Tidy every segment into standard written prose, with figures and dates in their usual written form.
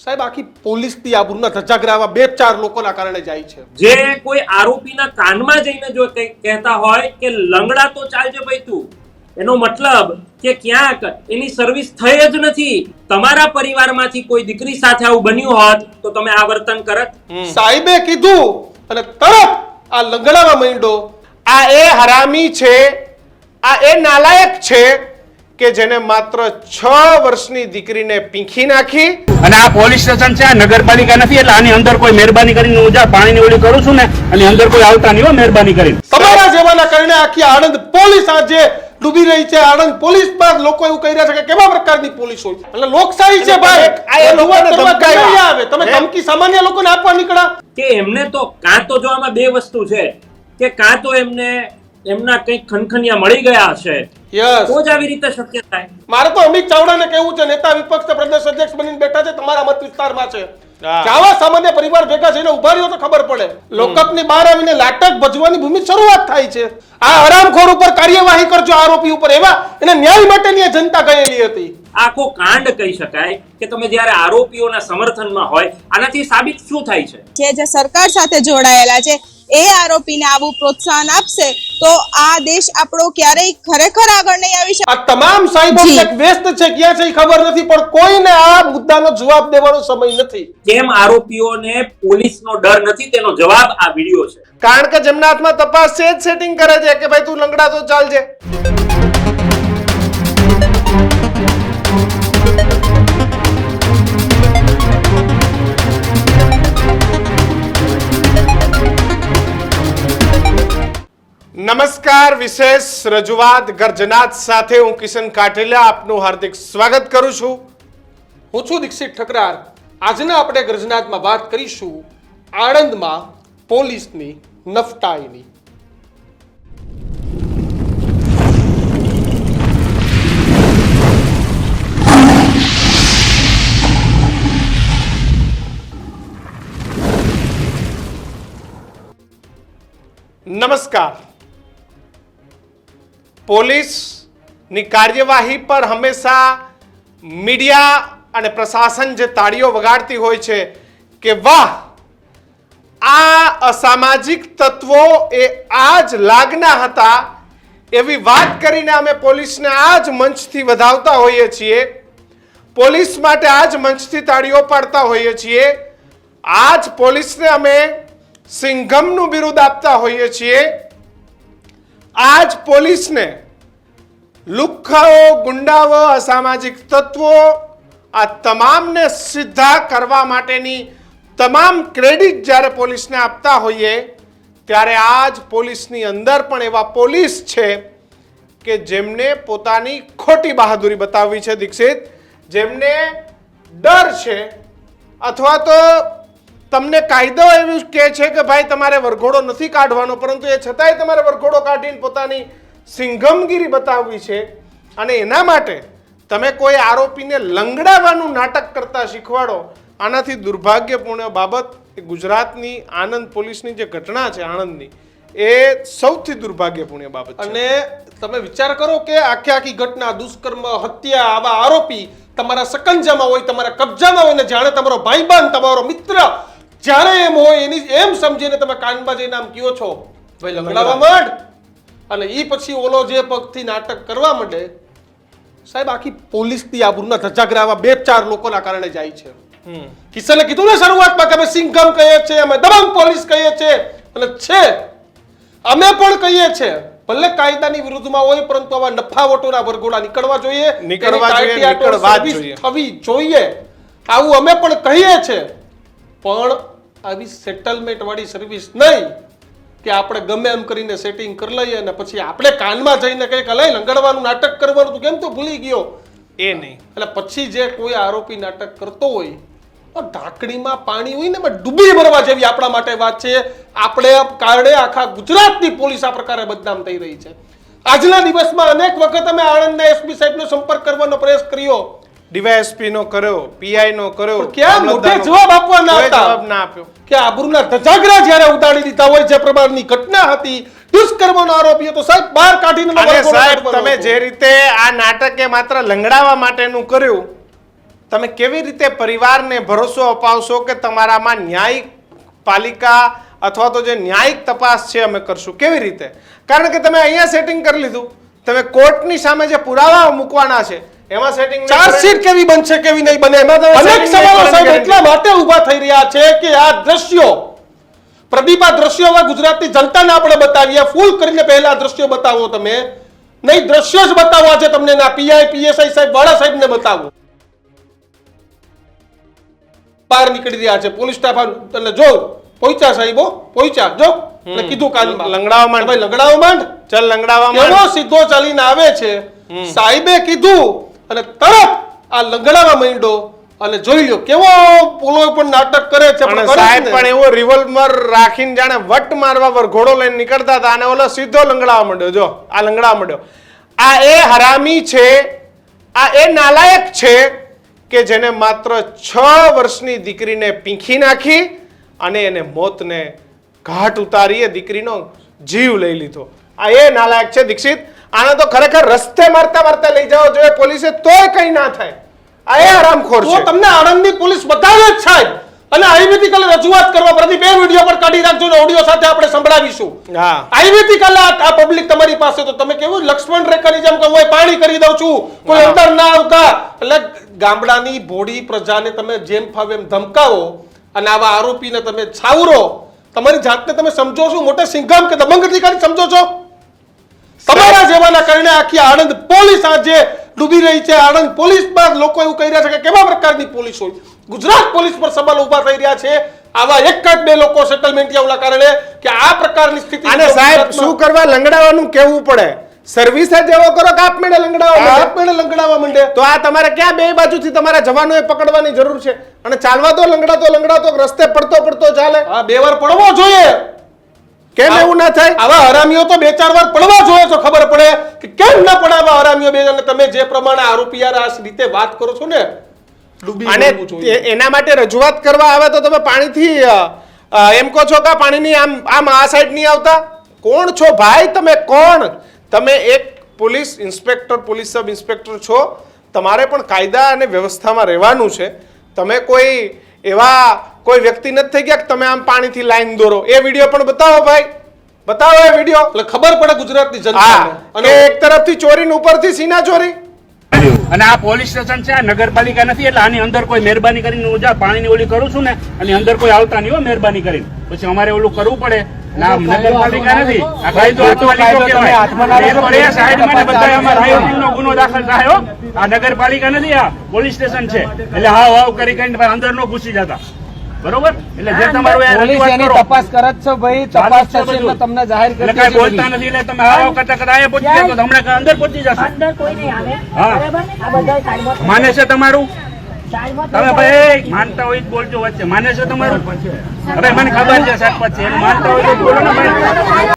સાહેબ આખી પોલીસની આબરૂના ધજાગરા બે ચાર લોકોના કારણે જાય છે. જે કોઈ આરોપીના કાનમાં જઈને જો કહેતા હોય કે લંગડા તો ચાલજે ભાઈ તું, એનો મતલબ કે ક્યાંક એની સર્વિસ થઈ જ નથી. તમારા પરિવારમાંથી કોઈ દીકરી સાથે આવું બન્યું હોત તો તમે આ વર્તન કરત? સાહેબે કીધું અને તરત આ લંગડામાં માંડ્યો. આ એ હરામી છે, આ એ નાલાયક છે કે જેને માત્ર 6 વર્ષની દીકરીને પીંખી નાખી. અને આ પોલીસ સ્ટેશન છે, આ નગરપાલિકા નથી, એટલે આની અંદર કોઈ મહેરબાની કરીને હું જા પાણીની ઓલી કરું છું ને, અને અંદર કોઈ આવતા નહીં હો મહેરબાની કરીને. તમારા જેવાના કારણે આખી આણંદ પોલીસ આજે ડૂબી રહી છે. આણંદ પોલીસમાં લોકો એવું કહી રહ્યા છે કે કેવા પ્રકારની પોલીસ હોય, એટલે લોકશાહી છે ભાઈ. આ એ લોકોને ધમકાઈ આવે, તમે ધમકી સામાન્ય લોકોને આપવા નીકળ્યા કે એમને તો કાં તો જો આમાં બે વસ્તુ છે કે કાં તો એમને એમના કંઈક ખનખનિયા મળી ગયા હશે, યસ, તો જ આવી રીતે શક્ય થાય. મારે તો અમિત ચાવડાને કહેવું છે, નેતા વિપક્ષ પ્રદેશ અધ્યક્ષ બનીને બેઠા છે, તમારા મત વિસ્તારમાં છે, આવા સામાન્ય પરિવાર ભેગા થઈને ઉભા રહ્યો તો ખબર પડે. લોકઅપની બહાર આવીને નાટક ભજવાની ભૂમિ શરૂઆત થાય છે. આ હરામખોર ઉપર કાર્યવાહી કરજો, આરોપી ઉપર. એવા એને ન્યાય માટેની જનતા ગયેલી હતી. આખો કાંડ કહી શકાય કે તમે જ્યારે આરોપીઓના સમર્થનમાં હોય, આનાથી સાબિત શું થાય છે? જે સરકાર સાથે જોડાયેલા છે એ આરોપીને આવું પ્રોત્સાહન આપશે તો આ દેશ આપણો ક્યારેય ખરેખર આગળ નહીં આવી શકે. આ તમામ સાહેબો વ્યસ્ત છે, ક્યાં છે ખબર નથી, પણ કોઈને આ મુદ્દાનો જવાબ દેવાનો સમય નથી. કેમ આરોપીઓને પોલીસનો ડર નથી, તેનો જવાબ આ વિડિયો છે. કારણ કે જેમના હાથમાં તપાસ છે જ સેટિંગ કરે છે કે ભાઈ તું લંગડા તો ચાલજે. નમસ્કાર, વિશેષ રજૂઆત ગર્જનાત સાથે હું કિશન કાઠેલિયા આપનું હાર્દિક સ્વાગત કરું છું. હું છું દીક્ષિત ઠકરાર. આજના આપણે ગર્જનાતમાં વાત કરીશું આણંદમાં પોલીસની નફટાઈની. નમસ્કાર. પોલીસની કાર્યવાહી પર હંમેશા મીડિયા અને પ્રશાસન જે તાળીઓ વગાડતી હોય છે કે વાહ, આ અસામાજિક તત્વો એ આ જ લાગના હતા, એવી વાત કરીને અમે પોલીસને આ જ મંચથી વધાવતા હોઈએ છીએ. પોલીસ માટે આ જ મંચથી તાળીઓ પાડતા હોઈએ છીએ. આ જ પોલીસને અમે સિંઘમનું બિરુદ આપતા હોઈએ છીએ. આજ પોલીસને લુખ્ખાઓ, ગુંડાઓ, અસામાજિક તત્વો આ તમામને સીધા કરવા માટેની તમામ ક્રેડિટ જ્યારે પોલીસને આપતા હોઈએ ત્યારે આજ પોલીસની અંદર પણ એવા પોલીસ છે કે જેમને પોતાની ખોટી બહાદુરી બતાવવી છે દીક્ષિત, જેમને ડર છે, અથવા તો તમને કાયદો એવું કહે છે કે ભાઈ તમારે વરઘોડો નથી કાઢવાનો, પરંતુ એ છતાંય તમારે વરઘોડો કાઢીને પોતાની સિંઘમગીરી બતાવવી છે. અને એના માટે તમે કોઈ આરોપીને લંગડાવવાનું નાટક કરતા શીખવાડો. આનાથી દુર્ભાગ્યપૂર્ણ બાબત ગુજરાતની આણંદ પોલીસની જે ઘટના છે આણંદની, એ સૌથી દુર્ભાગ્યપૂર્ણ બાબત છે. અને તમે વિચાર કરો કે આખી ઘટના, દુષ્કર્મ, હત્યા, આવા આરોપી તમારા સકંજામાં હોય, તમારા કબજામાં હોય, ને જાણે તમારો ભાઈબંધ, તમારો મિત્ર જ્યારે એમ હોય એની એમ સમજીને તમે કાનમાં જઈને આમ કયો છો ભાઈ લંગડાવા માંડ, અને ઈ પછી ઓલો જે પગથી નાટક કરવા માંડે. સાહેબ આખી પોલીસની આબરૂના ધજાગરા બે ચાર લોકોના કારણે જાય છે. કિશને કીધું ને શરૂઆતમાં કે અમે સિંઘમ કહીએ છીએ, અમે દબંગ પોલીસ કહીએ છીએ, અને છે અમે પણ કહીએ છીએ. ભલે કાયદાની વિરુદ્ધમાં હોય, પરંતુ આવા નફાવટોના વરઘોડા નીકળવા જોઈએ, થવી જોઈએ. આવું અમે પણ કહીએ છીએ, પણ આવી સેટલમેન્ટ વાળી સર્વિસ નહીં કે આપણે ગમે એમ કરીને સેટિંગ કરી લઈએ અને પછી આપણે કાનમાં જઈને કંઈક લઈ લંગડવાનું નાટક કરવાનું કેમ તો ભૂલી ગયો, એ નહીં. એટલે પછી જે કોઈ આરોપી નાટક કરતો હોય તો ઢાંકણીમાં પાણી હોય ને એમાં ડૂબી મરવા જેવી આપણા માટે વાત છે. આપણે કારણે આખા ગુજરાતની પોલીસ આ પ્રકારે બદનામ થઈ રહી છે. આજના દિવસમાં અનેક વખત અમે આણંદના એસપી સાહેબનો સંપર્ક કરવાનો પ્રયાસ કર્યો, ડીવાયએસપી નો કર્યો, પીઆઈ નો કર્યો, ક્યાં મોઢે જવાબ આપવા ના આપ્યો કે આબરૂના ધજાગરા જ્યારે ઉડાડી દીધા હોય, જે પ્રમાણની ઘટના હતી, દુષ્કર્મનો આરોપી હતો, સાહેબ બહાર કાઢીને સાહેબ તમે જે રીતે આ નાટકે માત્ર લંગડાવા માટેનું કર્યું, તમે કેવી રીતે પરિવારને ભરોસો અપાવશો કે તમારામાં ન્યાયિક પાલિકા અથવા તો જે ન્યાયિક તપાસ છે અમે કરશું? કેવી રીતે? કારણ કે તમે અહીંયા સેટિંગ કરી લીધું, તમે કોર્ટની સામે જે પુરાવા મૂકવાના છે એમાં સેટિંગ ચાર્જશીટ કેવી બનશે કેવી નહીં બને એમાં અનેક સવાલો સાહેબ એટલા માટે ઊભા થઈ રહ્યા છે કે આ દ્રશ્યો પ્રદીપ, આ દ્રશ્યો હવે ગુજરાતની જનતાને આપણે બતાવીએ. ફૂલ કરીને પહેલા દ્રશ્યો બતાવો તમે, નહીં દ્રશ્યો જ બતાવો આજે તમને, ના પીઆઈ પીએસઆઈ સાહેબ વાળા સાહેબને બતાવો. બહાર નીકળી રહ્યા છે પોલીસ સ્ટાફ, એટલે જો પહોંચ્યા સાહેબો, પહોંચ્યા જો એટલે કીધું કાનમાં લંગડાવા માંડ, ભાઈ લંગડાવા માંડ, ચલ લંગડાવા કેવો માંડ. સીધો ચાલીને આવે છે. સાહેબે કીધું અને તરત આ લંગડાવા માંડ્યો અને જોઈ લ્યો કેવો પોલો પણ નાટક કરે છે. અને સાહેબ પણ એવો રિવોલ્વર રાખીને જાણે વટ મારવા વરઘોડો લઈને નીકળતા હતા અને ઓલો સીધો લંગડાવા માંડ્યો. જો આ લંગડાવા માંડ્યો. આ એ હરામી છે, આ એ નાલાયક છે કે જેને માત્ર 6 વર્ષની દીકરીને પીંખી નાખી અને એને મોતને ઘાટ ઉતારી એ દીકરીનો જીવ લઈ લીધો. આ એ નાલાયક છે દીક્ષિત. આને તો ખરેખર રસ્તે મારતા મારતા લઈ જવો જોઈએ પોલીસે, તોય કઈ ના થાય. આ એ હરામખોર તો છે. તમને આણંદની પોલીસ બતાવે જ સાહેબ, અને આઈવીથી કાલે રજૂઆત કરવા પ્રતિ બે વિડીયો પર કાઢી રાખજો ને ઓડિયો સાથે આપણે સંભળાવીશું. હા, આઈવીથી કાલે આ પબ્લિક તમારી પાસે, તો તમે કેવું લક્ષ્મણ રેખાની જેમ કે હું પાણી કરી દઉં છું, કોઈ અંદર ના આવતા. એટલે ગામડાની ભોળી પ્રજાને તમે જેમ ફાવે એમ ધમકાવો અને આવા આરોપીને તમે છાવરો. તમારી જાતને તમે સમજો છો મોટા સિંઘમ કે દબંગ અધિકારી સમજો છો? તમારા જેવાના કારણે આખી આણંદ પોલીસ આજે ડૂબી રહી છે. આણંદ પોલીસ પર લોકો એવું કહી રહ્યા છે કે કેવા પ્રકારની પોલીસ હોય. ગુજરાત પોલીસ પર સવાલ ઉભા થઈ રહ્યા છે આવા એક જ બે લોકો સેટલમેન્ટિયાઓના કારણે કે આ પ્રકારની સ્થિતિ. અને સાહેબ શું કરવા લંગડાવાનું કેવું પડે? સર્વિસ જ એવો કરો કે આપમેળે લંગડાવા માંડે. તો આ તમારે ક્યાં બે બાજુથી તમારા જવાનોએ પકડવાની જરૂર છે? અને ચાલવા તો લંગડાતો રસ્તે પડતો ચાલે. આ 2 વાર પડવો જોઈએ. કેમ એવું ના થાય? આવા હરામીઓ તો 2-4 વાર પડવા જોઈએ તો ખબર પડે કે કેમ ના પડે આવા હરામીઓ. બે અને તમે જે પ્રમાણે આરોપી યાર આ રીતે વાત કરો છો ને, ડૂબી અને જવું જોઈએ. એના માટે રજૂઆત કરવા આવે તો તમે પાણીથી એમ કહો છો કે પાણીની આમ આ સાઈડ નહીં આવતા? કોણ છો ભાઈ તમે? કોણ તમે? એક police inspector, police sub inspector છો. તમારે પણ કાયદા અને વ્યવસ્થામાં રહેવાનું છે. તમે કોઈ એવા કોઈ વ્યક્તિ નથી થઈ ગયા કે તમે આમ પાણીથી લાઈન દોરો. એ વિડીયો પણ બતાવો ભાઈ, બતાવો એ વિડીયો, એટલે ખબર પડે ગુજરાતની જનતાને. અને એક તરફથી ચોરી ને ઉપરથી સીના ચોરી. અને આ પોલીસ સ્ટેશન છે, આ નગરપાલિકા નથી, એટલે આની અંદર કોઈ મહેરબાની કરીને હું જા પાણીની ઓલી કરું છું ને, આની અંદર કોઈ આવતા નહીં હો મહેરબાની કરીને. પછી અમારે ઓલું કરવું પડે. ના નગરપાલિકા નથી, આ કાયદો પાલિકો કહેવાય. એ તો એ સાઈડમાં ને બધા આમાં રાયોટિંગનો ગુનો દાખલ થાય હો. આ નગરપાલિકા નથી, આ પોલીસ સ્ટેશન છે. એટલે હાવ કરી કરીને અંદર નો ઘૂસી જતા. બરોબર? એટલે જે તમારું એ પોલીસ રજૂઆત એની કરો. તપાસ કરે જ છે ભાઈ, તપાસ થશે એટલે તમને જાહેર કરી એટલે કાંઈ બોલતા નથી, એટલે તમે હાવ કરતા અહીંયા પહોંચી જાય તો હમણાં અંદર પહોંચી જશે. અંદર કોઈ નહીં આવે. હા. બરાબર? આ બધા સાઈડમાં માને છે તમારું? સાઈડમાં તમે ભાઈ માનતા હોય તો બોલજો વચ્ચે. માને છે તમારું? હવે મને ખબર છે સરપંચ છે, એનું માનતા હોય તો બોલો ને ભાઈ.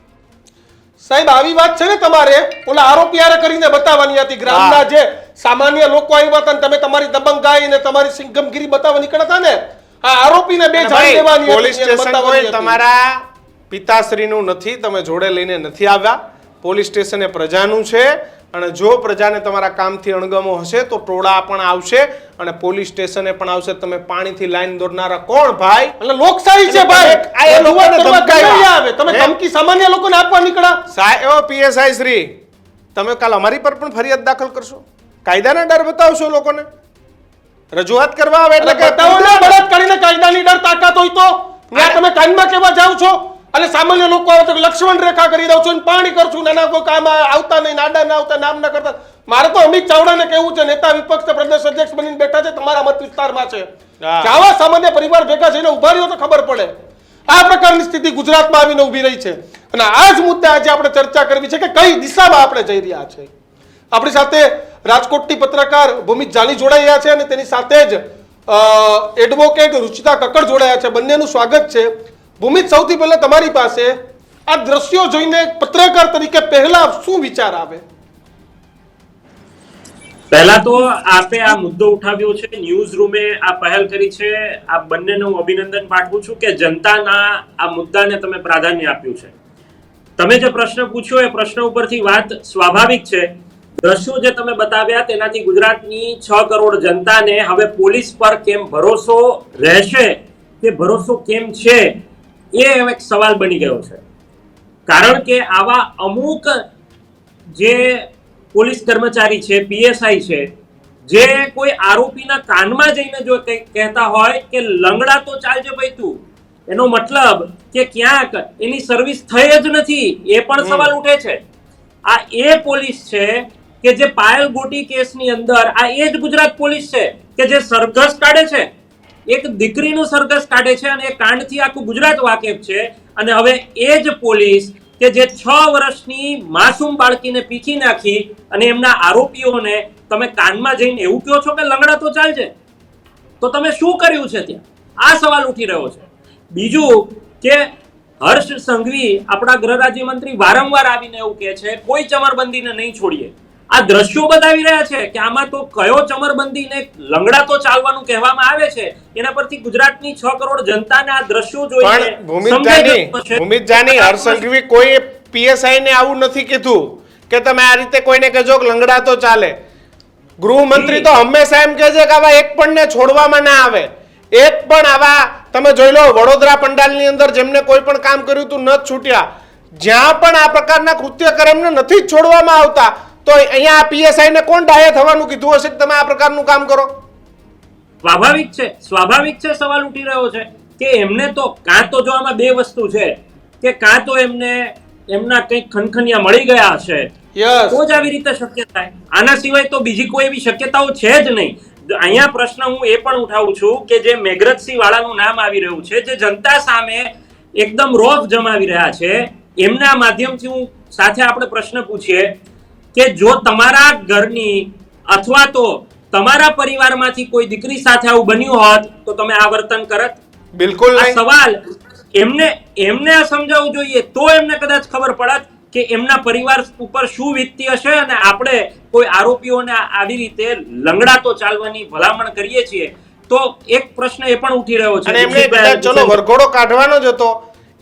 સાહેબ આવી વાત છે ને તમારે ઓલા આરોપી હારે કરીને બતાવવાની હતી. ગ્રામના જે સામાન્ય લોકો આવ્યા હતા ને તમે તમારી દબંગાઈ ને તમારી સિંગમગીરી બતાવવા નીકળ્યા હતા ને, આ આરોપીને બે જાણ દેવાની હતી, પોલીસ એને સ્ટેશન બતાવવાની કોઈ હતી. તમારા પિતાશ્રીનું નથી, તમે જોડે લઈને નથી આવ્યા. પોલીસ સ્ટેશન એ પ્રજાનું છે. અને જો પ્રજાને તમારા કામથી અણગમો હશે તો ટોળા પણ આવશે અને પોલીસ સ્ટેશને પણ આવશે. તમે પાણીથી લાઈન દોરનારા કોણ ભાઈ? એટલે લોકશાહી છે ભાઈ. આ એ લોકોને ધમકાવ્યા. આવે તમે ધમકી સામાન્ય લોકોને આપવા નીકળ્યા. સાહેબ પીએસઆઈ શ્રી, તમે કાલ અમારી પર પણ ફરિયાદ દાખલ કરશો? કાયદાના ડર બતાવશો લોકોને? રજૂઆત કરવા આવે એટલે કે બતાવો ને બળદ કરીને કાયદાની ડર તાકાત હોય તો ત્યાં તમે કાનમાં કેવા જાવ છો? અને સામાન્ય લોકો આવે તો લક્ષ્મણ રેખા કરી દઉં છું, પાણી કરું છું, નાના કોઈ કામ આવતા નહીં, નાડા ના આવતા, નામ ના કરતા. મારે તો અમિત ચાવડાને કેવું છે, નેતા વિપક્ષ પ્રદેશ અધ્યક્ષ બનીને બેઠા છે, તમારા મત વિસ્તારમાં છે. આવા સામાન્ય પરિવાર ભેગા થઈને ઉભા રહ્યો તો ખબર પડે. આ પ્રકારની સ્થિતિ ગુજરાતમાં આવીને ઉભી રહી છે. અને આ જ મુદ્દે આજે આપણે ચર્ચા કરવી છે કે કઈ દિશામાં આપણે જઈ રહ્યા છે. આપણી સાથે રાજકોટની પત્રકાર ભૂમિત જાની જોડાયા છે અને તેની સાથે જ એડવોકેટ રુચિતા કક્કડ જોડાયા છે. બંનેનું સ્વાગત છે. ભૂમિત, સૌથી પહેલા તમારી પાસે આ દ્રશ્યો જોઈને પત્રકાર તરીકે પહેલા શું વિચાર આવે? પહેલા તો આપે આ મુદ્દો ઉઠાવ્યો છે, ન્યૂઝ રૂમે આ પહેલ કરી છે, આ બંનેને હું અભિનંદન પાઠવું છું કે જનતાના આ મુદ્દાને તમે પ્રાધાન્ય આપ્યું છે. તમે જે પ્રશ્ન પૂછ્યો એ પ્રશ્ન ઉપરથી વાત સ્વાભાવિક છે દ્રશ્યો જે તમે બતાવ્યા તેનાથી ગુજરાતની 6 કરોડ જનતાને હવે પોલીસ પર કેમ ભરોસો રહેશે કે ભરોસો કેમ છે એ હવે એક સવાલ બની ગયો છે. કારણ કે આવા અમુક જે પોલીસ કર્મચારી છે, પીએસઆઈ છે, જે કોઈ આરોપીના કાનમાં જઈને જો કંઈક કહેતા હોય કે લંગડા તો ચાલજે ભાઈ તું, એનો મતલબ કે ક્યાંક એની સર્વિસ થઈ જ નથી, એ પણ સવાલ ઉઠે છે. આ એ પોલીસ છે કે જે પાયલ ગોટી કેસની અંદર આ એ જ ગુજરાત પોલીસ છે કે જે સરઘસ કાઢે છે, એક દીકરીનું સરઘસ કાઢે છે અને એ કાંડથી આખું ગુજરાત વાકેફ છે. અને હવે એ જ પોલીસ કે જે 6 વર્ષની માસૂમ બાળકીને પીખી નાખી અને એમના આરોપીઓને તમે કાનમાં જઈને એવું કહો છો કે લંગડા તો ચાલજે, તો તમે શું કર્યું છે ત્યાં? આ સવાલ ઉઠી રહ્યો છે. બીજું કે હર્ષ સંઘવી આપણા ગૃહ રાજ્યમંત્રી વારંવાર આવીને એવું કહે છે કોઈ ચમરબંધીને નહીં છોડીએ. આ દ્રશ્યો બતાવી રહ્યા છે કે આમાં તો કયો ચમરબંધીને લંગડા તો ચાલવાનું કહેવામાં આવે છે, એના પરથી ગુજરાતની 6 કરોડ જનતાને આ દ્રશ્યો જોઈને ભૂમિત જાની હર્ષ સંઘવી કોઈ પીએસઆઈ ને આવું નથી કીધું કે તમે આ રીતે કોઈને કહેજો કે લંગડા તો ચાલે. ગૃહમંત્રી તો હંમેશા એમ કહે છે કે આવા એક પણ ને છોડવામાં ના આવે. એક પણ આવા તમે જોઈ લો વડોદરા પંડાલની અંદર જેમને કોઈ પણ કામ કર્યું હતું ન જ છૂટ્યા, જ્યાં પણ આ પ્રકારના કૃત્ય કરે એમને નથી જ છોડવામાં આવતા. તો અહીંયા પીએસઆઈ ને કોણ ડાયા થવાનું કીધું હશે કે તમે આ પ્રકારનું કામ કરો? સ્વાભાવિક છે સવાલ ઉઠી રહ્યો છે કે એમને તો કાં તો જો આમાં બે વસ્તુ છે કે કાં તો એમને એમના કંઈક ખનખનિયા મળી ગયા હશે તો જ આવી રીતે શક્ય થાય. આના સિવાય તો બીજી કોઈ એવી શક્યતાઓ છે જ નહીં. અહીંયા પ્રશ્ન હું એ પણ ઉઠાવું છું કે જે મેઘરજસિંહ વાળાનું નામ આવી રહ્યું છે, જે જનતા સામે એકદમ રોષ જમાવી રહ્યા છે, એમના માધ્યમથી હું સાથે આપણે પ્રશ્ન પૂછીએ કે જો તમારા ઘરની અથવા તો તમારા પરિવારમાંથી કોઈ દીકરી સાથે આવું બન્યું હોત તો તમે આ વર્તન કરત? બિલકુલ નહીં. સવાલ એમને આ સમજાવવું જોઈએ તો એમને કદાચ ખબર પડત કે એમના પરિવાર ઉપર શું વીતતી હશે. અને આપણે કોઈ આરોપીઓને આવી રીતે લંગડા તો ચાલવાની ભલામણ કરીએ છીએ તો એક પ્રશ્ન એ પણ ઉઠી રહ્યો છે. અને એમને ચલો વરઘોડો કાઢવાનો જ હતો,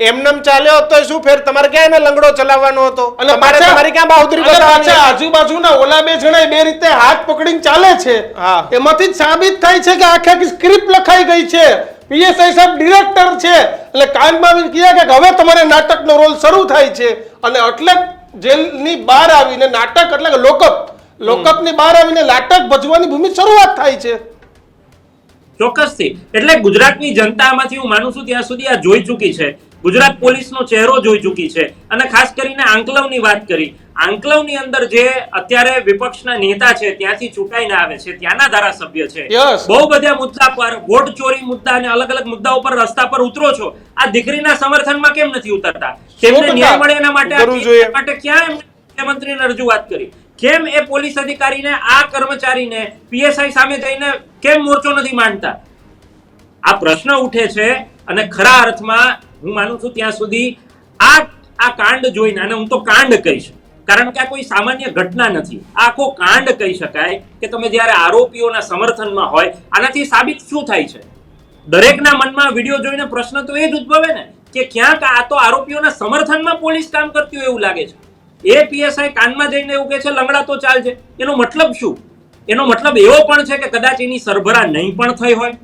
એમનેમ ચાલ્યો તો શું ફેર? તમારે ક્યાં એને લંગડો ચલાવવાનો હતો? અને તમારી ક્યાં બહાદુરી બતાવવાની? આજુબાજુના ઓલા બે જણા બે રીતે હાથ પકડીને ચાલે છે, એમાંથી જ સાબિત થાય છે કે આખી સ્ક્રિપ્ટ લખાઈ ગઈ છે. પીએસઆઈ સાહેબ ડિરેક્ટર છે એટલે કાનમાં કહ્યા કે હવે તમારે નાટકનો રોલ શરૂ થાય છે. અને એટલે જેલની બહાર આવીને નાટક એટલે કે લોકઅપની બહાર આવીને નાટક ભજવાની ભૂમિ શરૂઆત થાય છે. ચોક્કસથી. એટલે ગુજરાતની જનતા આમાંથી હું માનું છું ત્યાં સુધી આ જોઈ ચૂકી છે, ગુજરાત પોલીસનો ચહેરો જોઈ ચૂકી છે. અને ખાસ કરીને આંકલવની વાત કરી, આંકલવની અંદર જે અત્યારે વિપક્ષના નેતા છે ત્યાંથી ચૂંટાઈને આવે છે, ત્યાંના ધારાસભ્ય છે, બહુ બધા મુદ્દા પર વોટ ચોરી મુદ્દા અને અલગ અલગ મુદ્દાઓ પર રસ્તા પર ઉતરો છો. આ દીકરીના સમર્થનમાં કેમ નથી ઉતરતા? તેમને ન્યાય મળે એના માટે ક્યાં એમને મુખ્યમંત્રીને રજૂઆત કરી? કેમ એ પોલીસ અધિકારીને આ કર્મચારીને પીએસઆઈ સામે જઈને કેમ મોરચો નથી માંડતા? આ પ્રશ્ન ઉઠે છે. અને ખરા અર્થમાં હું માનું છું ત્યાં સુધી આ કાંડ જોઈને, અને હું તો કાંડ કહીશ કારણ કે આ કોઈ સામાન્ય ઘટના નથી, આખો કાંડ કહી શકાય કે તમે જ્યારે આરોપીઓના સમર્થનમાં હોય, આનાથી સાબિત શું થાય છે? દરેકના મનમાં વિડીયો જોઈને પ્રશ્ન તો એ જ ઉદ્ભવે ને કે ક્યાંક આ તો આરોપીઓના સમર્થનમાં પોલીસ કામ કરતી હોય એવું લાગે છે. એ પીએસઆઈ કાનમાં જઈને એવું કહે છે લંગડા તો ચાલજે, એનો મતલબ શું? એનો મતલબ એવો પણ છે કે કદાચ એની સરભરા નહીં પણ થઈ હોય,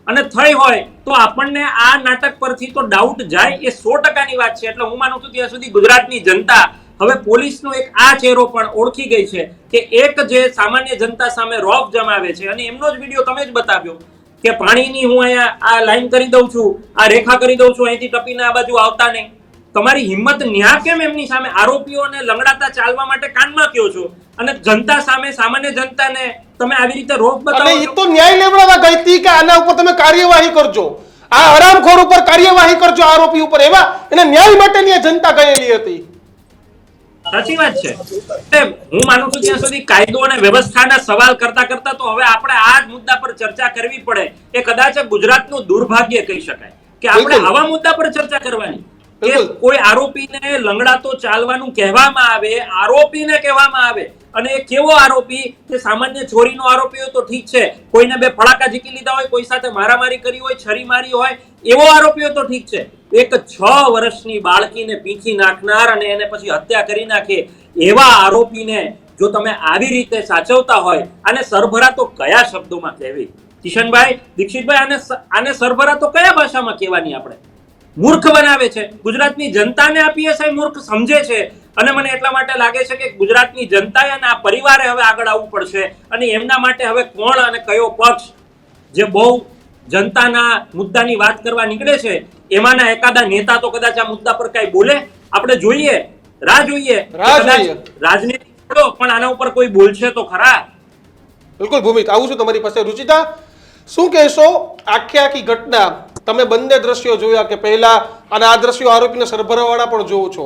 અને થઈ હોય તો આપણને આ નાટક પરથી તો ડાઉટ જાય, એ 100%ની વાત છે. એટલે હું માનું છું ત્યાં સુધી ગુજરાતની જનતા હવે પોલીસનો એક આ ચહેરો પણ ઓળખી ગઈ છે કે એક જે સામાન્ય જનતા સામે રોફ જમાવે છે. અને એમનો જ વિડીયો તમે જ બતાવ્યો કે પાણીની હું અહીંયા આ લાઈન કરી દઉં છું, આ રેખા કરી દઉં છું, અહીંથી ટપીને આ બાજુ આવતા નહીં. તમારી હિંમત ન્યા કેમ એમની સામે આરોપીઓને લંગડાતા ચાલવા માટે કાનમાં કયો છો અને જનતા સામે સામાન્ય જનતાને તમે આવી રીતે રોફ બતાવો? અને એ તો ન્યાય લેવડાવવા ગઈ હતી કે આના ઉપર તમે કાર્યવાહી કરજો, આ હરામખોર ઉપર કાર્યવાહી કરજો, આરોપી ઉપર, એવા એને ન્યાય માટેની જનતા ગયેલી હતી. સાચી વાત છે. હું માનું છું ત્યાં સુધી કાયદો અને વ્યવસ્થાના સવાલ કરતા કરતા તો હવે આપણે આ જ મુદ્દા પર ચર્ચા કરવી પડે. એ કદાચ ગુજરાતનું દુર્ભાગ્ય કહી શકાય કે આપણે આવા મુદ્દા પર ચર્ચા કરવાની કે કોઈ આરોપીને લંગડા તો ચાલવાનું કહેવામાં આવે, આરોપીને કહેવામાં આવે. અને એ કેવો આરોપી કે સામાન્ય ચોરીનો આરોપી હોય તો ઠીક છે, કોઈને બે ફડાકા ઝીકી લીધા હોય, કોઈ સાથે મારામારી કરી હોય, છરી મારી હોય, એવો આરોપી હોય તો ઠીક છે. એક 6 વર્ષની બાળકીને પીંખી નાખનાર અને એને પછી હત્યા કરી નાખે એવા આરોપીને જો તમે આવી રીતે સાચવતા હોય, આને સરભરા તો કયા શબ્દોમાં કહેવી? કિશનભાઈ, દીક્ષિતભાઈ, આને સરભરા તો કયા ભાષામાં કહેવાની? આપણે મૂર્ખ બનાવે છે ગુજરાતની જનતાને. આ પીએસઆઈ મૂર્ખ સમજે છે અને મને એટલા માટે લાગે છે કે ગુજરાતની જનતાએ અને આ પરિવારે હવે આગળ આવવું પડશે અને એમના માટે હવે કોણ અને કયો પક્ષ જે બહુ જનતાના મુદ્દાની વાત કરવા નીકળે છે એમાંના એકાદા નેતા તો કદાચ આ મુદ્દા પર કઈ બોલે. આપણે જોઈએ, રાહ જોઈએ. રાજનીતિ છોડો, પણ આના ઉપર કોઈ બોલશે તો ખરા. બિલકુલ ભૂમિક, આવું છું તમારી પાસે. રૂચિતા, શું કહેશો? આખી ઘટના તમે બંને દ્રશ્યો જોયા કે પહેલા, અને આ દ્રશ્યો આરોપીને સરભરાવાળા પણ જોવો છો,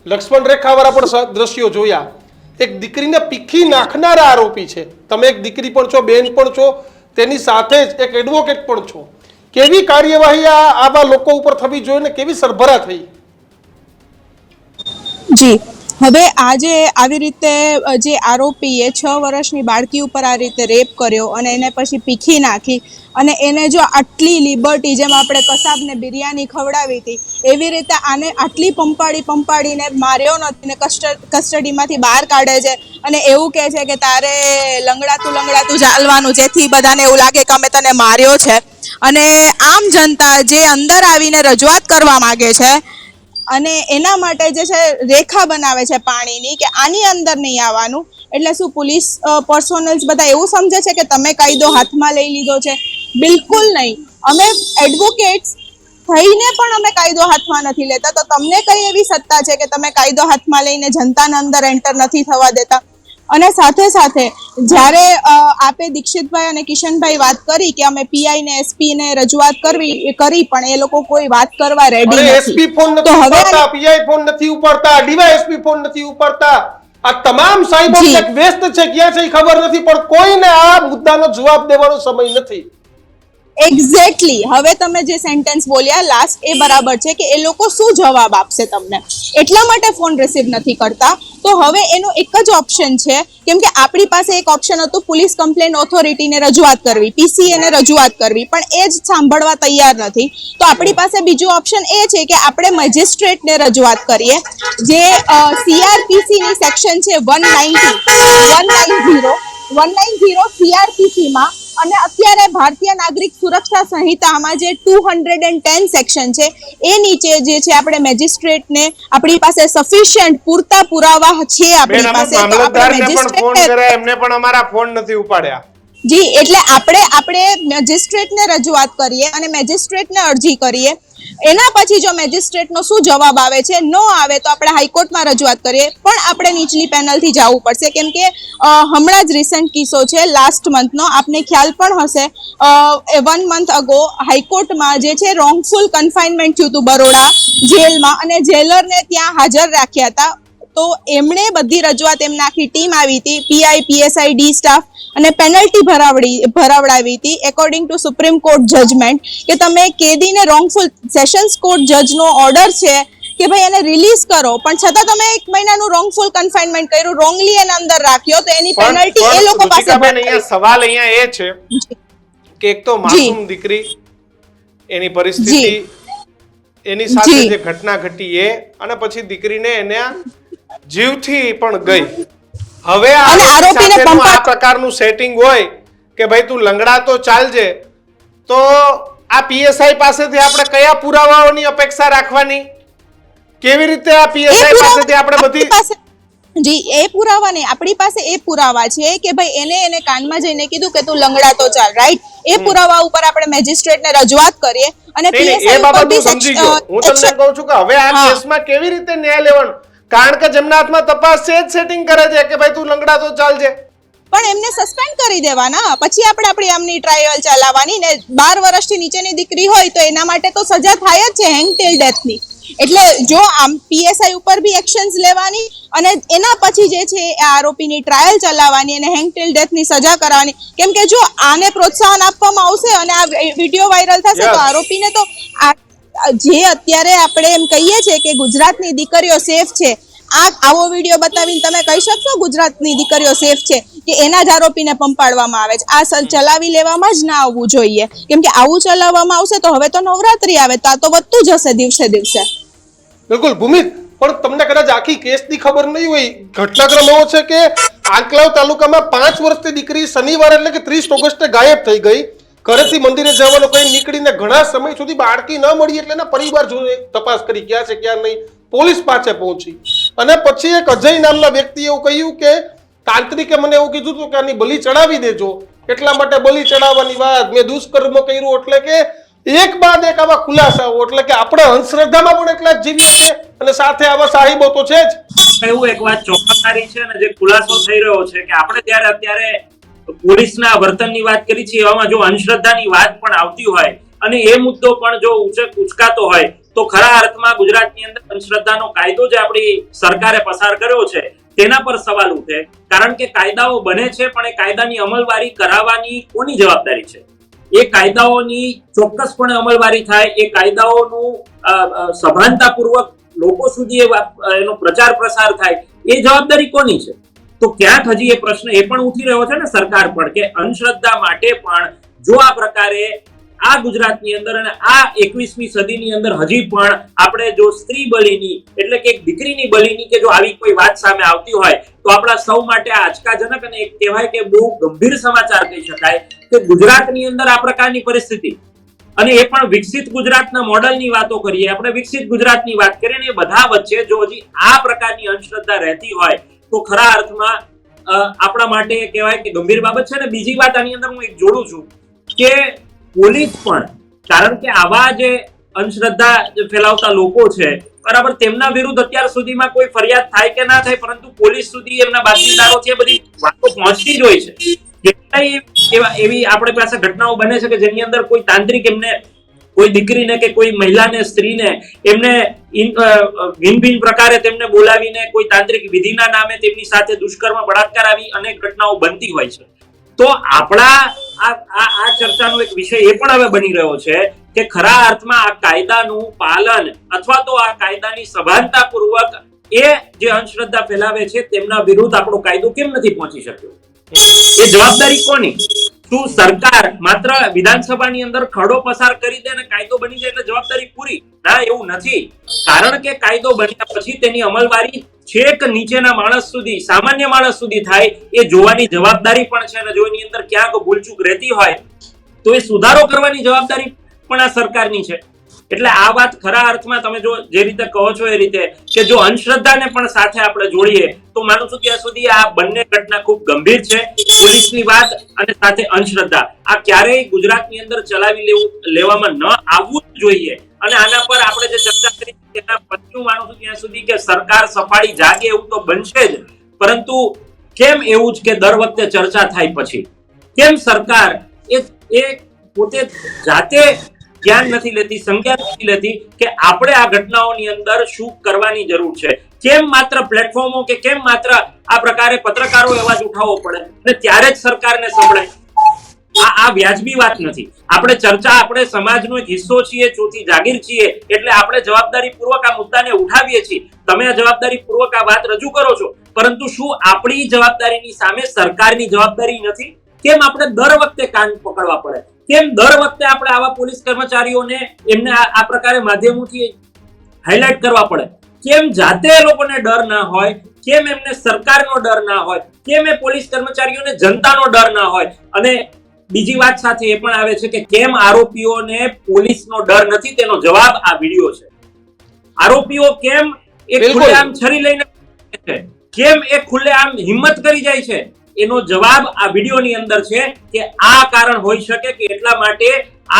લક્ષ્મણ રેખાવાળા પણ દ્રશ્યો જોયા. એક દીકરીને પીખી નાખનારા આરોપી છે. તમે એક દીકરી પણ છો, બેન પણ છો, તેની સાથે જ એક એડવોકેટ પણ છો. કેવી કાર્યવાહી આવા લોકો ઉપર થવી જોઈએ ને કેવી સરભરા થઈ? જી, હવે આજે આવી રીતે જે આરોપીએ 6 વર્ષની બાળકી ઉપર આ રીતે રેપ કર્યો અને એને પછી પીખી નાખી અને એને જો આટલી લિબર્ટી, જેમ આપણે કસાબને બિરયાની ખવડાવી હતી એવી રીતે આને આટલી પંપાડીને માર્યો નથી ને કસ્ટડીમાંથી બહાર કાઢે છે અને એવું કહે છે કે તારે લંગડાતું ચાલવાનું, જેથી બધાને એવું લાગે કે અમે તને માર્યો છે. અને આમ જનતા જે અંદર આવીને રજૂઆત કરવા માંગે છે અને એના માટે જે છે રેખા બનાવે છે પાણીની કે આની અંદર નહીં આવવાનું, એટલે શું પોલીસ પર્સોનલ્સ બધા એવું સમજે છે કે તમે કાયદો હાથમાં લઈ લીધો છે? બિલકુલ નહીં. અમે એડવોકેટ્સ થઈને પણ અમે કાયદો હાથમાં નથી લેતા, તો તમને કઈ એવી સત્તા છે કે તમે કાયદો હાથમાં લઈને જનતાના અંદર એન્ટર નથી થવા દેતા? અને સાથે સાથે જ્યારે આપે દીક્ષિતભાઈ અને કિશનભાઈ વાત કરી કે અમે પીઆઈ ને એસપી ને રજૂઆત કરી પણ એ લોકો કોઈ વાત કરવા રેડી નથી. એસપી ફોન નથી ઉપાડતા, પીઆઈ ફોન નથી ઉપાડતા, ડીવાયએસપી ફોન નથી ઉપાડતા. આ તમામ સાહેબો વ્યસ્ત છે, ક્યાં છે ખબર નથી, પણ કોઈને આ મુદ્દાનો જવાબ દેવાનો સમય નથી. એક્ઝેક્ટલી. હવે તમે જે સેન્ટેન્સ બોલ્યા લાસ્ટ, એ બરાબર છે કે એ લોકો શું જવાબ આપશે તમને, એટલા માટે ફોન રિસીવ નથી કરતા. તો હવે એનો એક જ ઓપ્શન છે, કેમ કે આપણી પાસે એક ઓપ્શન હતું પોલીસ કમ્પ્લેન્ટ ઓથોરિટીને રજૂઆત કરવી, પીસીએ ને રજૂઆત કરવી, પણ એ જ સાંભળવા તૈયાર નથી. તો આપણી પાસે બીજો ઓપ્શન એ છે કે આપણે મેજિસ્ટ્રેટને રજૂઆત કરીએ. જે સીઆરપીસી ની સેક્શન છે 190 સીઆરપીસી માં, અને અત્યારે ભારતીય નાગરિક સુરક્ષા સંહિતામાં જે 210 સેક્શન છે એ નીચે જે છે આપણે મેજિસ્ટ્રેટને, આપણી પાસે સફિશિયન્ટ પૂરતા પુરાવા છે આપણી પાસે, તો આપણે મેજિસ્ટ્રેટને, એમને પણ અમારા ફોન નથી ઉપાડ્યા. જી, એટલે આપણે મેજિસ્ટ્રેટને રજૂઆત કરીએ અને મેજિસ્ટ્રેટને અરજી કરીએ. એના પછી જો મેજિસ્ટ્રેટનો શું જવાબ આવે છે, નો આવે તો આપણે હાઈકોર્ટમાં રજૂઆત કરીએ. પણ આપણે નીચલી પેનલથી જવું પડશે, કેમ કે હમણાં જ રિસન્ટ કિસ્સો છે લાસ્ટ મંથનો, આપને ખ્યાલ પણ હશે. 1 મંથ અગો હાઈકોર્ટમાં જે છે રોંગફુલ કન્ફાઇનમેન્ટ થયું હતું બરોડા જેલમાં, અને જેલરને ત્યાં હાજર રાખ્યા હતા. તો એમણે બધી રજૂઆત, એમની આખી ટીમ આવી હતી, પીઆઈ, પીએસઆઈ, ડી સ્ટાફ, અને પેનલ્ટી ભરાવડાવી હતી according to supreme court judgment, કે તમે કેદીને રોંગફુલ, સેશન્સ કોર્ટ જજનો ઓર્ડર છે કે ભાઈ એને રિલીઝ કરો, પણ છતાં તમે 1 મહિનાનું રોંગફુલ કન્ફાઇનમેન્ટ કર્યું, રોંગલી એને અંદર રાખ્યો, તો એની પેનલ્ટી એ લોકો પાસે. અહીંયા સવાલ અહીંયા એ છે કે એક તો માસૂમ દીકરી, એની પરિસ્થિતિ, એની સાથે જે ઘટના ઘટી એ, અને પછી દીકરીને એને જીવથી પણ ગઈ. હવે આ પ્રકારનું સેટિંગ હોય કે ભાઈ તું લંગડાતો ચાલજે, તો આ પીએસઆઈ પાસેથી આપણે કયા પુરાવાઓની અપેક્ષા રાખવાની? કેવી રીતે આ પીએસઆઈ પાસેથી આપણે બધી? જી, એ પુરાવા નહીં, આપણી પાસે એ પુરાવા છે કે ભાઈ એને કાનમાં જઈને કીધું કે તું લંગડાતો ચાલ, રાઈટ? એ પુરાવા ઉપર આપણે મેજિસ્ટ્રેટને રજૂઆત કરીએ અને પીએસઆઈ ઉપર બી સમજી ગયો. હું તમને કહું છું કે હવે આ કેસમાં કેવી રીતે ન્યાય લેવાનો? કારણ કે જેમના હાથમાં તપાસ છે જ સેટિંગ કરે છે કે ભાઈ તું લંગડાતો ચાલજે, પણ એમને સસ્પેન્ડ કરી દેવાના, પછી આપણી આમની ટ્રાયલ ચલાવવાની. ને 12 વર્ષથી નીચેની દીકરી હોય તો એના માટે તો સજા થાય જ છે, હેંગ ટિલ ડેથની. એટલે જો આમ પીએસઆઈ ઉપર બી એક્શન્સ લેવાની અને એના પછી જે છે આ આરોપીની ટ્રાયલ ચલાવવાની અને હેંગ ટિલ ડેથની સજા કરવાની. કેમ કે જો આને પ્રોત્સાહન આપવામાં આવશે અને આ વિડીયો વાયરલ થશે તો આરોપીને તો જે અત્યારે આપણે એમ કહીએ છીએ કે ગુજરાતની દીકરીઓ સેફ છે, આવો વિડીયો બતાવીને તમે કહી શકશો ગુજરાતની દીકરીઓ સેફ છે કે એના જ આરોપીને પંપાડવામાં આવે છે? આ ચલાવી લેવામાં જ ના આવવું જોઈએ, કેમ કે આવું ચલાવવામાં આવશે તો હવે તો નવરાત્રી આવે તો આ તો વધતું જશે દિવસે દિવસે. બિલકુલ ભૂમિત, પણ તમને કદાચ આખી કેસની ખબર નહીં હોય. ઘટનાક્રમ એવો છે કે આંકલાવ તાલુકામાં 5 વર્ષની દીકરી શનિવારે એટલે કે 30 ઓગસ્ટે ગાયબ થઈ ગઈ. ઘરેથી મંદિરે જવાનું કઈ નીકળીને ઘણા સમય સુધી બાળકી ન મળી એટલે એના પરિવાર જોડે તપાસ કરી ક્યાં છે ક્યાં નહીં. પોલીસ પાસે પહોંચી અને પછી એક અજય નામના વ્યક્તિએ એવું કહ્યું કે તાંત્રિકે મને એવું કીધું હતું કે આની બલિ ચડાવી દેજો, એટલા માટે બલિ ચડાવવાની વાત, મેં દુષ્કર્મ કર્યું. એટલે કે એક બાદ એક આવા ખુલાસાઓ, એટલે કે આપણે અંધશ્રદ્ધામાં પણ એટલા જ જીવીએ છીએ અને સાથે આવા સાહિબો તો છે જ. એવું એક વાત ચોક્કસરી છે ને જે ખુલાસો થઈ રહ્યો છે કે આપણે ત્યારે અત્યારે પોલીસના વર્તનની વાત કરી છે, એવામાં જો અંધશ્રદ્ધાની વાત પણ આવતી હોય અને એ મુદ્દો પણ જો ઉચકાતો હોય તો ખરા અર્થમાં ગુજરાતની અંદર અંધશ્રદ્ધાનો કાયદો જે આપણી સરકારે પસાર કર્યો છે તેના પર સવાલ ઉઠે. કારણ કે કાયદાઓ બને છે પણ એ કાયદાની અમલવારી કરાવવાની કોની જવાબદારી છે? એ કાયદાઓની ચોક્કસપણે અમલવારી થાય, એ કાયદાઓનું સભાનતાપૂર્વક લોકો સુધી એનો પ્રચાર પ્રસાર થાય, એ જવાબદારી કોની છે? તો ક્યાંક હજી એ પ્રશ્ન એ પણ ઉઠી રહ્યો છે ને સરકાર પણ કે અંધશ્રદ્ધા માટે પણ જો આ પ્રકારે આ ગુજરાતની અંદર અને આ 21મી સદીની અંદર હજી પણ આપણે જો સ્ત્રી બલિની એટલે કે એક દીકરીની બલિની કે જો આવી કોઈ વાત સામે આવતી હોય તો આપણા સૌ માટે આ આંચકાજનક અને એક કહેવાય કે બહુ ગંભીર સમાચાર કહી શકાય કે ગુજરાતની અંદર આ પ્રકારની પરિસ્થિતિ, અને એ પણ વિકસિત ગુજરાતના મોડલની વાતો કરીએ આપણે, વિકસિત ગુજરાતની વાત કરીએ ને એ બધા વચ્ચે જો હજી આ પ્રકારની અંધશ્રદ્ધા રહેતી હોય તો ખરા અર્થમાં આપણા માટે કહેવાય કે ગંભીર બાબત છે. ને બીજી વાત આની અંદર હું એક જોડું છું કે પોલીસ પણ, કારણ કે આવા જે અંધશ્રદ્ધા ફેલાવતા લોકો છે બરાબર, તેમના વિરુદ્ધ અત્યાર સુધીમાં કોઈ ફરિયાદ થાય કે ના થાય, પરંતુ પોલીસ સુધી એમના બાતમીદારોથી બધી વાતો પહોંચતી જ હોય છે. કેટલાય એવી આપણી પાસે ઘટનાઓ બને છે કે જેની અંદર કોઈ તાંત્રિક એમને કોઈ દીકરીને કે કોઈ મહિલાને સ્ત્રીને એમને ભિન્ન પ્રકારે તેમને બોલાવીને કોઈ તાંત્રિક વિધિના નામે તેમની સાથે દુષ્કર્મ બળાત્કાર આવી અનેક ઘટનાઓ બનતી હોય છે. તો આપણા આ ચર્ચાનો એક વિષય એ પણ હવે બની રહ્યો છે કે ખરા અર્થમાં આ કાયદાનું પાલન અથવા તો આ કાયદાની સભાનતાપૂર્વક એ જે અંધશ્રદ્ધા ફેલાવે છે તેમના વિરુદ્ધ આપણો કાયદો કેમ નથી પહોંચી શક્યો? એ જવાબદારી કોની? શું સરકાર માત્ર વિધાનસભાની અંદર ખરડો પસાર કરી દે અને કાયદો બની જાય એટલે જવાબદારી પૂરી? ના, એવું નથી. કારણ કે કાયદો બન્યા પછી તેની અમલવારી છેક નીચેના માણસ સુધી, સામાન્ય માણસ સુધી થાય એ જોવાની જવાબદારી પણ છે. અને જો એની અંદર ક્યાંક ભૂલચૂક રહેતી હોય તો એ સુધારો કરવાની જવાબદારી પણ આ સરકારની છે. એટલે આ વાત ખરા અર્થમાં તમે જો જે રીતે કહો છો એ રીતે કે જો અંધશ્રદ્ધાને પણ સાથે આપણે જોડીએ તો માનું છું ત્યાં સુધી આ બંને ઘટના ખૂબ ગંભીર છે. પોલીસની વાત અને સાથે અંધશ્રદ્ધા આ ક્યારેય ગુજરાતની અંદર ચલાવી લેવામાં ન આવવું જ જોઈએ. અને આના પર આપણે જે ચર્ચા કરી તેના પછી હું માનું છું ત્યાં સુધી કે સરકાર સફાળી જાગે એવું તો બનશે જ, પરંતુ કેમ એવું જ કે દર વખતે ચર્ચા થાય પછી કેમ સરકાર એ પોતે જાતે ધ્યાન નથી લેતી, સંજ્ઞાન નથી લેતી કે આપણે આ ઘટનાઓની અંદર શું કરવાની જરૂર છે? કેમ માત્ર પ્લેટફોર્મો કે કેમ માત્ર આ પ્રકારે પત્રકારો અવાજ ઉઠાવવો પડે અને ત્યારે જ સરકારને સંભળાય? આ વ્યાજબી વાત નથી. આપણે ચર્ચા, આપણે સમાજનો એક હિસ્સો છીએ, ચોથી જાગીર છીએ, એટલે આપણે જવાબદારી પૂર્વક આ મુદ્દાને ઉઠાવીએ છીએ. તમે આ જવાબદારી પૂર્વક આ વાત રજૂ કરો છો, પરંતુ શું આપણી જવાબદારીની સામે સરકારની જવાબદારી નથી? કેમ આપણે દર વખતે કાન પકડવા પડે? કેમ દર વખતે આપણે આવા પોલીસ કર્મચારીઓને એમને આ પ્રકારે માધ્યમોથી હાઇલાઇટ કરવા પડે? કેમ જાતે એ લોકોને ડર ના હોય? કેમ એમને સરકારનો ડર ના હોય? કેમ એ પોલીસ કર્મચારીઓને જનતાનો ડર ના હોય? અને બીજી વાત સાથે એ પણ આવે છે કે કેમ આરોપીઓને પોલીસનો ડર નથી? તેનો જવાબ આ વિડિયો છે. આરોપીઓ કેમ એક ખુલ્લેઆમ છરી લઈને છે? કેમ એ ખુલ્લેઆમ હિંમત કરી જાય છે? એનો જવાબ આ વિડિયોની અંદર છે કે આ કારણ હોઈ શકે કે એટલા માટે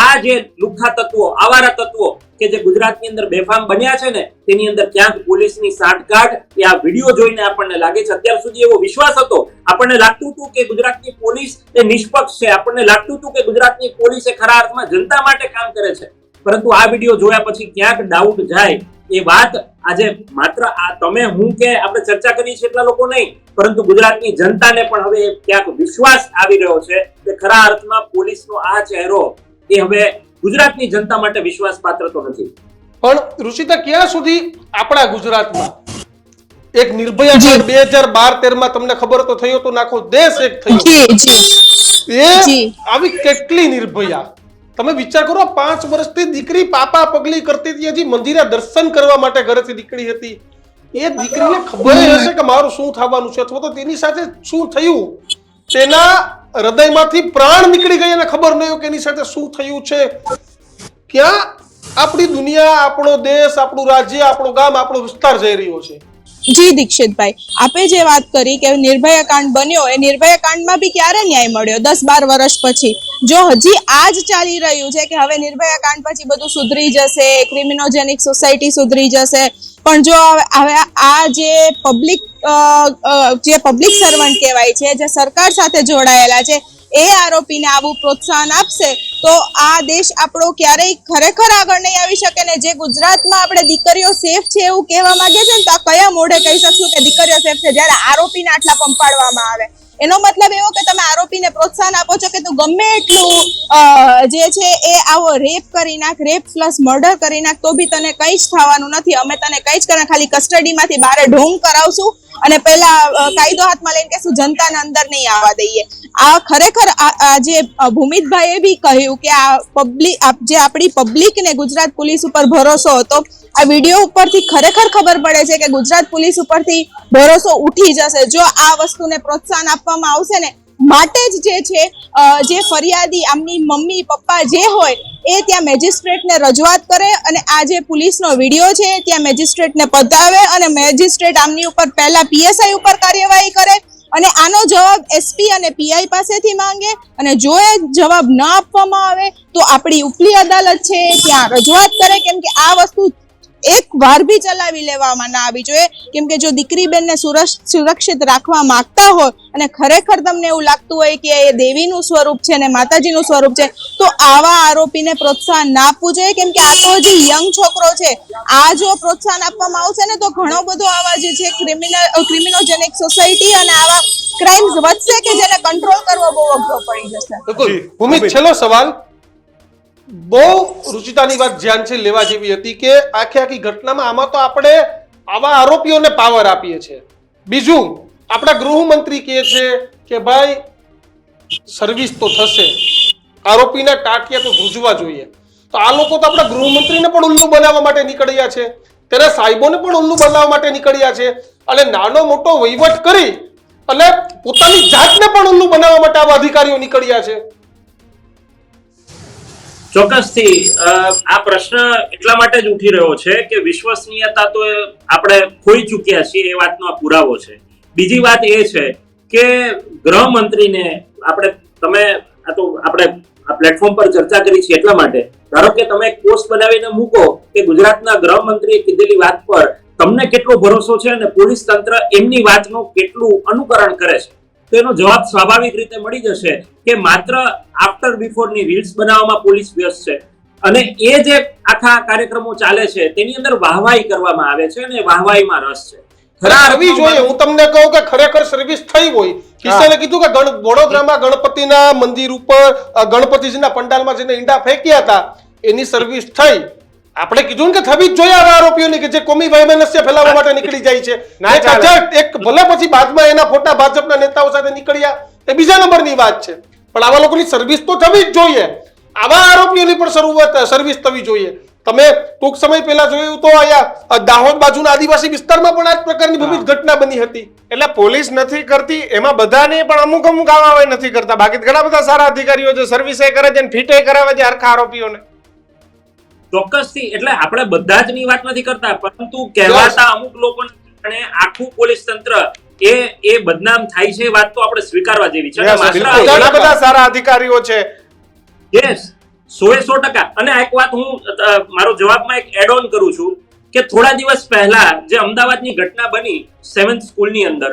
આ જે લુખ્ખા તત્વો, આવારા તત્વો કે જે ગુજરાતની અંદર બેફામ બન્યા છે ને તેની અંદર ક્યાંક પોલીસની સાંઠગાંઠ એ આ વિડિયો જોઈને આપણને લાગે છે. અત્યાર સુધી એવો વિશ્વાસ હતો, આપણને લાગતું હતું કે ગુજરાતની પોલીસ એ નિષ્પક્ષ છે, આપણને લાગતું હતું કે ગુજરાતની પોલીસ એ ખરા અર્થમાં જનતા માટે કામ કરે છે, પરંતુ આ વિડિયો જોયા પછી ક્યાંક ડાઉટ જાય. એ વાત આજે માત્ર આ તમે હું કે આપણે ચર્ચા કરી છે એટલા લોકો નહીં, પરંતુ ગુજરાતની જનતાને પણ હવે ક્યાંક વિશ્વાસ આવી રહ્યો છે કે ખરા અર્થમાં પોલીસનો આ ચહેરો એ હવે ગુજરાતની જનતા માટે વિશ્વાસપાત્ર તો નથી. પણ ઋષિતા, ક્યાં સુધી આપણા ગુજરાતમાં એક નિર્ભયા 2012-13 તમને ખબર તો થયો તો આખો દેશ એક થયો. એ આવી કેટલી નિર્ભયા, તમે વિચાર કરો, 5 વર્ષથી દીકરી પાપા પગલી કરતી હતી, હજી મંદિરે દર્શન કરવા માટે ઘરેથી નીકળી હતી એ દીકરીને ખબર હશે કે મારું શું થવાનું છે અથવા તો તેની સાથે શું થયું, તેના હૃદયમાંથી પ્રાણ નીકળી ગયા અને ખબર નહીં હોય કે એની સાથે શું થયું છે. ક્યાં આપણી દુનિયા, આપણો દેશ, આપણું રાજ્ય, આપણું ગામ, આપણો વિસ્તાર જઈ રહ્યો છે. જી દીક્ષિતભાઈ, આપે જે વાત કરી કે નિર્ભયા કાંડ બન્યો, એ નિર્ભયા કાંડમાં બી ક્યારે ન્યાય મળ્યો? 10-12 વર્ષ પછી. જો હજી આ જ ચાલી રહ્યું છે કે હવે નિર્ભયા કાંડ પછી બધું સુધરી જશે, ક્રિમિનોજેનિક સોસાયટી સુધરી જશે, પણ જો હવે આ જે પબ્લિક સર્વન્ટ કહેવાય છે, જે સરકાર સાથે જોડાયેલા છે, એ આરોપીને આવું પ્રોત્સાહન આપશે તો આ દેશ આપણો ક્યારેય ખરેખર આગળ નહીં આવી શકે. ને જે ગુજરાતમાં આપણે દીકરીઓ સેફ છે એવું કહેવા માંગે છે ને, તો આ કયા મોઢે કહી શકશું કે દીકરીઓ સેફ છે જ્યારે આરોપીને આટલા પંપાડવામાં આવે? એનો મતલબ એવો કે તમે આરોપીને પ્રોત્સાહન આપો છો કે તું ગમે એટલું જે છે એ આવો રેપ કરી નાખ, રેપ પ્લસ મર્ડર કરી નાખ, તો બી તને કંઈ જ થવાનું નથી, અમે તને કંઈ જ કરે, ખાલી કસ્ટડીમાંથી બહાર ઢોંગ કરાવશું અને પહેલા કાયદો હાથમાં લઈને કહેશું જનતાને અંદર નહીં આવવા દઈએ. આ ખરેખર જે ભૂમિતભાઈએ બી કહ્યું કે આ પબ્લિક, જે આપણી પબ્લિકને ગુજરાત પોલીસ ઉપર ભરોસો હતો, આ વિડીયો ઉપરથી ખરેખર ખબર પડે છે કે ગુજરાત પોલીસ ઉપરથી ભરોસો ઉઠી જશે જો આ વસ્તુને પ્રોત્સાહન આપવામાં આવશે ને. માટે જ જે છે જે ફરિયાદી, આમની મમ્મી પપ્પા જે હોય એ ત્યાં મેજિસ્ટ્રેટને રજૂઆત કરે અને આ જે પોલીસનો વિડીયો છે ત્યાં મેજિસ્ટ્રેટને બતાવે અને મેજિસ્ટ્રેટ આમની ઉપર પહેલા પીએસઆઈ ઉપર કાર્યવાહી કરે અને આનો જવાબ એસપી અને પીઆઈ પાસેથી માંગે અને જો એ જવાબ ન આપવામાં આવે તો આપણી ઉપલી અદાલત છે ત્યાં રજૂઆત કરે, કેમ કે આ વસ્તુ એક વાર બી ચલાવી લેવામાં ના આવી જોઈએ. કેમ કે જો દીકરી બેનને સુરક્ષિત રાખવા માંગતા હોય અને ખરેખર તમને એવું લાગતું હોય કે એ દેવીનું સ્વરૂપ છે ને માતાજીનું સ્વરૂપ છે, તો આવા આરોપીને પ્રોત્સાહન ના આપવું જોઈએ. કેમ કે આ તો હજી યંગ છોકરો છે, આ જો પ્રોત્સાહન આપવામાં આવશે ને તો ઘણો બધો આવા જે છે ક્રિમિનોજેનિક સોસાયટી અને આવા ક્રાઇમ્સ વધશે કે જેને કંટ્રોલ કરવો બહુ અઘરો પડી જશે. બિલકુલ. ભૂમિત, છેલ્લો સવાલ. બહુ રુચિતાની વાત ધ્યાન છે લેવા જેવી હતી કે આખી ઘટનામાં આમાં તો આપણે આવા આરોપીઓને પાવર આપીએ છીએ. બીજું, આપણા ગૃહમંત્રી કહે છે કે ભાઈ સર્વિસ તો થશે, આરોપીના ટાંટિયા તો ધ્રુજવા જોઈએ. તો આ લોકો તો આપણા ગૃહમંત્રીને પણ ઉલ્લુ બનાવવા માટે નીકળ્યા છે, તેના સાહેબોને પણ ઉલ્લુ બનાવવા માટે નીકળ્યા છે અને નાનો મોટો વહીવટ કરી અને પોતાની જાતને પણ ઉલ્લુ બનાવવા માટે આવા અધિકારીઓ નીકળ્યા છે. ચોક્કસથી આ પ્રશ્ન એટલા માટે જ ઉઠી રહ્યો છે કે વિશ્વસનીયતા તો આપણે ખોઈ ચૂક્યા છીએ, એ વાતનો આ પુરાવો છે. બીજી વાત એ છે કે ગૃહમંત્રીને આપણે આ પ્લેટફોર્મ પર ચર્ચા કરી છે એટલા માટે, ધારો કે તમે એક પોસ્ટ બનાવીને મૂકો કે ગુજરાતના ગૃહમંત્રીએ કીધેલી વાત પર તમને કેટલો ભરોસો છે અને પોલીસ તંત્ર એમની વાતનું કેટલું અનુકરણ કરે છે, તો એનો જવાબ સ્વાભાવિક રીતે મળી જશે કે માત્ર આફ્ટર બિફોરની રીલ્સ બનાવવામાં પોલીસ વ્યસ્ત છે અને એ જે આખા કાર્યક્રમો ચાલે છે તેની અંદર વાહવાહી કરવામાં આવે છે અને વાહવાહીમાં રસ છે. કરવી જોઈએ. હું તમને કહું કે ખરેખર સર્વિસ થઈ હોય. કિશને કીધું કે વડોદરામાં ગણપતિના મંદિર ઉપર ગણપતિજીના પંડાલમાં જેને ઈંડા ફેંક્યા હતા એની સર્વિસ થઈ. આપણે કીધું ને કે થવી જ જોઈએ આવા આરોપીઓની કે જે કોમી વૈમનસ્ય ફેલાવવા માટે નીકળી જાય છે. એક ભલે પછી બાદમાં એના ફોટા ભાજપના નેતાઓ સાથે નીકળ્યા એ બીજા નંબરની વાત છે, પણ આવા લોકોની સર્વિસ તો થવી જ જોઈએ. આવા આરોપીઓની પણ સર્વિસ થવી જોઈએ. તમે ટૂંક સમય પહેલા જોયું તો અહીંયા દાહોદ બાજુના આદિવાસી વિસ્તારમાં પણ આ જ પ્રકારની ભૂમિત ઘટના બની હતી. એટલે પોલીસ નથી કરતી એમાં બધાને, પણ અમુક આવા નથી કરતા. બાકી ઘણા બધા સારા અધિકારીઓ છે, સર્વિસે કરે છે, ફીટે કરાવે છે હરખા આરોપીઓને. ચોક્કસથી. એટલે આપણે બધા જ ની વાત નથી કરતા, પરંતુ કહેવાતા અમુક લોકોને કારણે આખું પોલીસ તંત્ર એ બદનામ થાય છે, વાત તો આપણે સ્વીકારવા જેવી છે. ઘણા બધા સારા અધિકારીઓ છે. યસ, 100% અને એક વાત હું મારો જવાબમાં એક એડ ઓન કરું છું કે થોડા દિવસ પહેલા જે અમદાવાદની ઘટના બની 7th સ્કૂલની અંદર,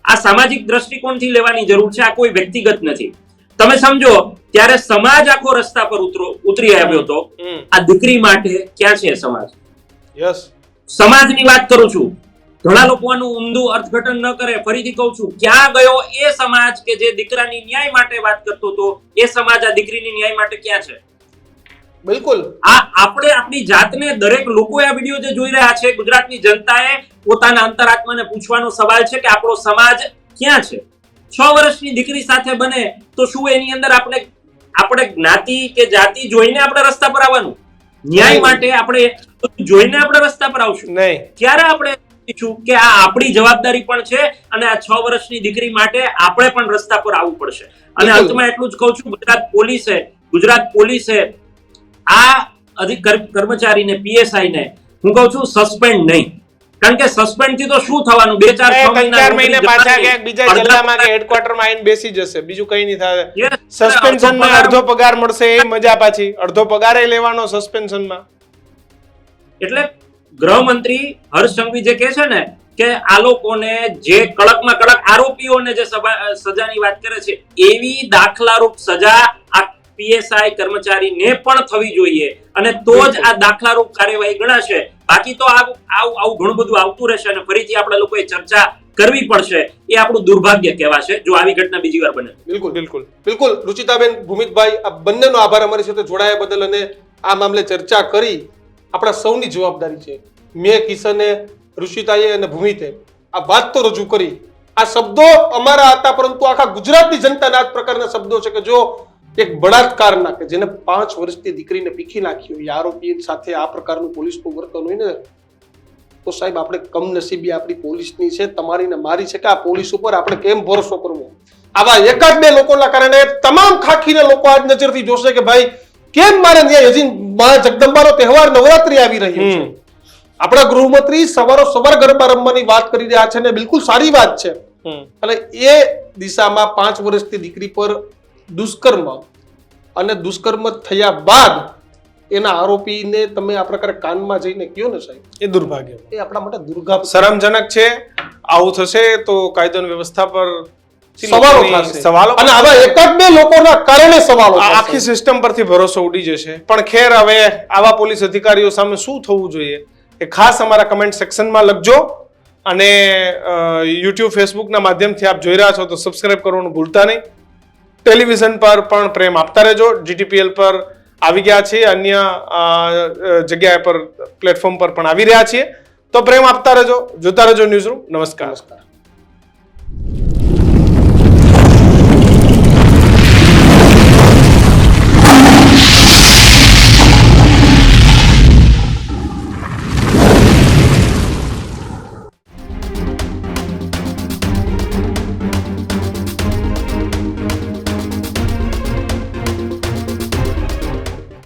આ સામાજિક દ્રષ્ટિકોણથી લેવાની જરૂર છે, આ કોઈ વ્યક્તિગત નથી. તમે સમજો ત્યારે સમાજ આખો રસ્તા પર ઉતરી આવ્યો હતો. આ દીકરી માટે ક્યાં છે સમાજ? યસ, સમાજની વાત કરું છું. ઘણા લોકો આનું ઊંધું અર્થઘટન ન કરે. ફરીથી કહું છું, ક્યાં ગયો એ સમાજ કે જે દીકરાની ન્યાય માટે વાત કરતો હતો? એ સમાજ આ દીકરીની ન્યાય માટે ક્યાં છે? બિલકુલ. આપણે આપણી જાતને, દરેક લોકો આ વિડીયો જે જોઈ રહ્યા છે, ગુજરાતની જનતાએ પોતાના અંતરાત્માને પૂછવાનો સવાલ છે કે આપણો સમાજ ક્યાં છે? 6 વર્ષની દીકરી સાથે બને તો શું એની અંદર આપણે જ્ઞાતિ કે જાતિ જોઈને આપણે રસ્તા પર આવવાનું? ન્યાય માટે આપણે જોઈને આપણે રસ્તા પર આવશું? નહીં. ક્યારે આપણે છું કે આ આપણી જવાબદારી પણ છે અને આ 6 વર્ષની દીકરી માટે આપણે પણ રસ્તા પર આવવું પડશે. અને બિલકુલ. અંતમાં એટલું જ કહું છું, ગુજરાત પોલીસે આ કર્મચારીને PSI ને હું કહું છું સસ્પેન્ડ નહીં, કારણ કે સસ્પેન્ડ થી તો શું થવાનું, 3-4 મહિને પાછા ક્યાંક બીજા જિલ્લામાં કે હેડક્વાર્ટરમાં આવીને બેસી જશે, બીજું કઈ નહીં થાય. Yes. સસ્પેન્શનમાં અડધો પગાર મળશે એ મજા પાછી, અડધો પગાર લેવાનો સસ્પેન્શનમાં. એટલે ગૃહમંત્રી હર્ષ સંઘવી જે કહે છે ને કે આ લોકોને જે કડકમાં કડક આરોપીઓને જે સજાની વાત કરે છે એવી દાખલારૂપ સજા આ PSI કર્મચારીને પણ થવી જોઈએ અને તો જ આ દાખલારૂપ કાર્યવાહી ગણાશે. બાકી તો આવું ઘણું બધું આવતું રહેશે અને ફરીથી આપણે લોકોએ ચર્ચા કરવી પડશે. એ આપણું દુર્ભાગ્ય કહેવાશે જો આવી ઘટના બીજી વાર બને. બિલકુલ રુચિતાબેન, ભૂમિતભાઈ, આ બંનેનો આભાર અમારી સાથે જોડાયા બદલ અને આ મામલે ચર્ચા કરી. આપણા સૌની જવાબદારી છે. મેં, કિશને, રુચિતાએ અને ભૂમિતે આ વાત તો રજૂ કરી. આ શબ્દો અમારા હતા, પરંતુ આખા ગુજરાતની જનતાના આ પ્રકારના શબ્દો છે કે જો એક બળાત્કારના કે જેને 5 વર્ષની દીકરીને પીખી નાખ્યો એ આરોપી સાથે આ પ્રકારનું પોલીસનું વર્તન હોય ને, તો સાહેબ આપણે કમનસીબી આપણી પોલીસની છે, તમારી ને મારી છે કે આ પોલીસ ઉપર આપણે કેમ ભરોસો કરવો. આવા એકાદ બે લોકોના કારણે તમામ ખાખીને લોકો આજ નજરથી જોશે કે ભાઈ કેમ મારે ત્યાં હજી મા જગદંબાનો તહેવાર નવરાત્રી આવી રહ્યો છે. આપણા ગૃહમંત્રી સવાર ગરબા રમવાની વાત કરી રહ્યા છે ને બિલકુલ સારી વાત છે. અને એ દિશામાં 5 વર્ષની દીકરી પર દુષ્કર્મ અને દુષ્કર્મ થયા બાદ એના આરોપીને તમે આ પ્રકારે કાનમાં જઈને કહ્યો ને સાહેબ, એ દુર્ભાગ્ય, એ આપણા માટે દુર્ભાગ્ય, શરમજનક છે. આવું થશે તો કાયદો અને વ્યવસ્થા પર સવાલો થશે. સવાલો અને આવા એકાદ બે લોકોના કારણે સવાલો થશે. આખી સિસ્ટમ પરથી ભરોસો ઉડી જશે. પણ ખેર, હવે આવા પોલીસ અધિકારીઓ સામે શું થવું જોઈએ એ ખાસ અમારા કમેન્ટ સેક્શનમાં લખજો. અને YouTube, Facebook ના માધ્યમથી આપ જોઈ રહ્યા છો તો સબસ્ક્રાઇબ કરવાનું ભૂલતા નહીં. ટેલિવિઝન પર પણ પ્રેમ આપતા રહેજો. GTPL પર આવી ગયા છીએ, અન્ય જગ્યા પર પ્લેટફોર્મ પર પણ આવી રહ્યા છીએ, તો પ્રેમ આપતા રહેજો, જોતા રહેજો ન્યૂઝરૂમ. નમસ્કાર.